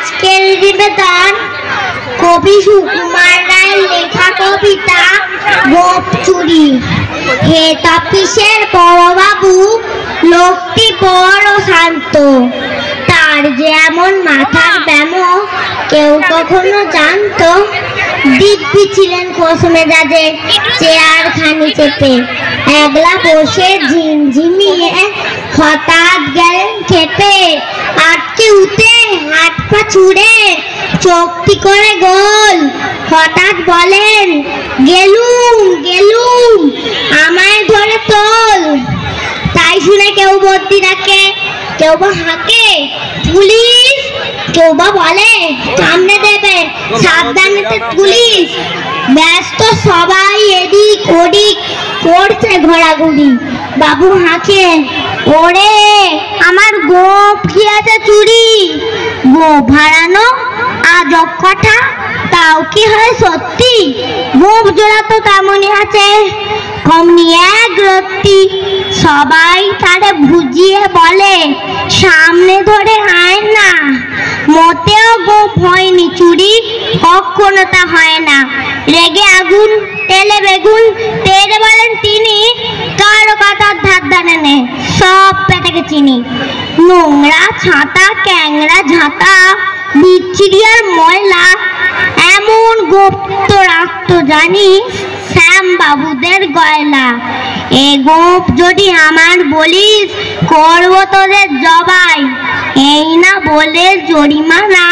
আজকের নিবেদন কবি সুকুমার রায়ের লেখা কবিতা গোপ চুরি। হেড অফিসের বড়বাবু লোকটি বড় শান্ত, তার যেমন মাথার ব্যামো কেউ কখনো জানতো। দিব্যি ছিলেন খোশ মেজাজে চেয়ার খানি চেপে, একলা বসে ঝিমঝিমিয়ে হঠাৎ গেলেন খেপে। আটকে উঠে হাত পা ছুড়ে চোখটি করে গোল, হঠাৎ বলেন গেলুম গেলুম আমায় ধরে তোল। তাই শুনে কেউ বদ্যি ডাকে, কেউ বা হাঁকে পুলিশ, কেউ বা বলে সামনে দেবে সাবধানে পুলিশ। ব্যস্ত সবাই এদিক ওদিক করছে ঘোরাঘুরি। বাবু হাঁকে, ওরে আমার গোপ খেয়েছে চুরি। গোপ হারানো আজব কথা, তাও কি হয় সত্যি? গোপ জোড়া তো তেমনই আছে, কমনি এক রত্তি। সবাই তারে বুঝিয়ে বলে সামনে ধরে আয় না, মোটেও গোপ হয়নি চুরি, কখনো তা হয় না। রেগে আগুন তেলে বেগুন তেরে বলেন তিনি, কারো কথার ধার ধারে নে সব পেটাকে চিনি। নোংরা ছাতা ক্যাংরা ঝাঁটা বিচ্ছিরি আর ময়লা, এমন গোপ তো রাখতো জানিস শ্যাম বাবুদের গয়লা। এ গোপ যদি আমার বলিস করব তোদের জবাই, এই না বলে জরিমানা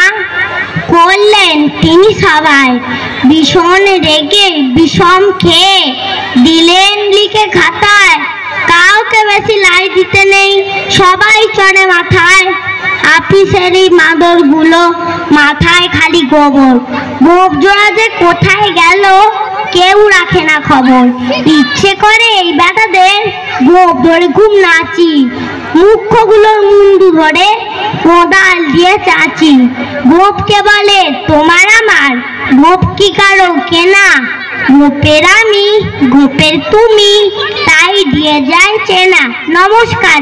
করলেন তিনি সবাই। ভীষণ রেগে বিষম খেয়ে দিলেন লিখে খাতায়, কাউকে বেশি লাই দিতে নেই সবাই চড়ে মাথায়। আপিসের এই মাদরগুলো মাথায় খালি গোবর, গোপ জোড়া যে কোথায় গেল কেউ রাখে না খবর। ইচ্ছে করে এই বেটাদের গোপ ধরে খুব নাচি, মুখ্যগুলোর মুন্ডু ধরে কোদাল দিয়ে চাচি। গোপকে বলে তোমার আমার, গোপ কি কারো কেনা? গোপের আমি গোপের তুমি, তাই দিয়ে যায় চেনা। নমস্কার।